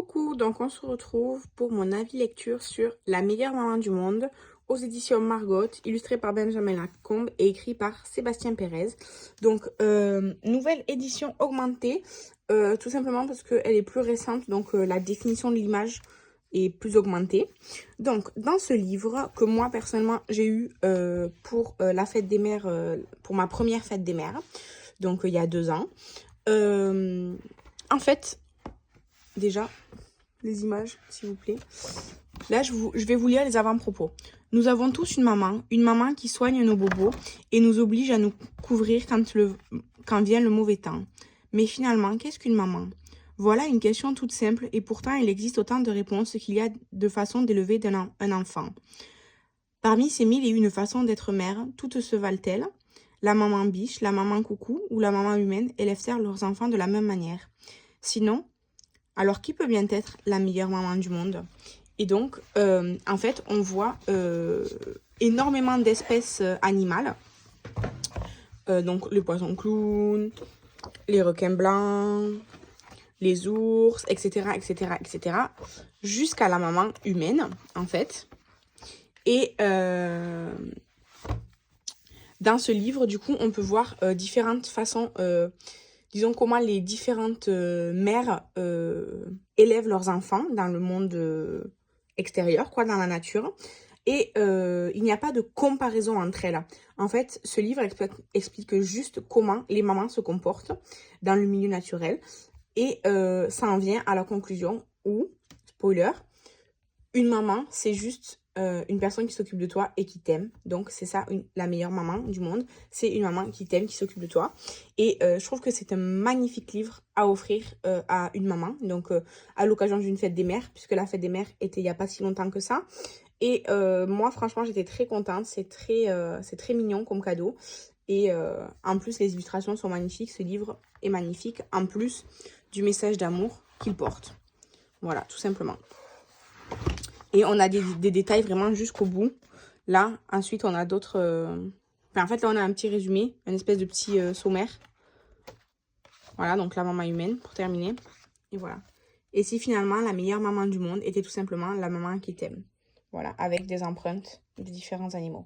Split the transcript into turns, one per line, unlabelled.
Coucou, donc on se retrouve pour mon avis lecture sur La meilleure maman du monde aux éditions Margot, illustré par Benjamin Lacombe et écrit par Sébastien Pérez. Donc, nouvelle édition augmentée, tout simplement parce qu'elle est plus récente, donc la définition de l'image est plus augmentée. Donc, dans ce livre que moi, personnellement, j'ai eu pour la fête des mères, pour ma première fête des mères, donc il y a 2 ans, en fait, déjà, les images, s'il vous plaît. Là, je vais vous lire les avant-propos. Nous avons tous une maman qui soigne nos bobos et nous oblige à nous couvrir quand vient le mauvais temps. Mais finalement, qu'est-ce qu'une maman? Voilà une question toute simple et pourtant il existe autant de réponses qu'il y a de façons d'élever un enfant. Parmi ces 1001 façons d'être mère, toutes se valent-elles? La maman biche, la maman coucou ou la maman humaine élèvent-elles leurs enfants de la même manière? Sinon, alors qui peut bien être la meilleure maman du monde? Et donc, en fait, on voit énormément d'espèces animales. Donc, les poissons clowns, les requins blancs, les ours, etc., etc., etc., jusqu'à la maman humaine, en fait. Et dans ce livre, du coup, on peut voir différentes façons, disons comment les différentes mères élèvent leurs enfants dans le monde extérieur, quoi, dans la nature. Et il n'y a pas de comparaison entre elles. En fait, ce livre explique juste comment les mamans se comportent dans le milieu naturel. Et ça en vient à la conclusion où, spoiler, une maman, c'est juste une personne qui s'occupe de toi et qui t'aime. Donc, c'est ça, la meilleure maman du monde. C'est une maman qui t'aime, qui s'occupe de toi. Et je trouve que c'est un magnifique livre à offrir à une maman. Donc, à l'occasion d'une fête des mères, puisque la fête des mères était il n'y a pas si longtemps que ça. Et moi, franchement, j'étais très contente. C'est très mignon comme cadeau. Et en plus, les illustrations sont magnifiques. Ce livre est magnifique, en plus du message d'amour qu'il porte. Voilà, tout simplement. Et on a des détails vraiment jusqu'au bout. Là, ensuite, on a d'autres... Enfin, en fait, là, on a un petit résumé, une espèce de petit sommaire. Voilà, donc la maman humaine, pour terminer. Et voilà. Et si finalement, la meilleure maman du monde était tout simplement la maman qui t'aime. Voilà, avec des empreintes de différents animaux.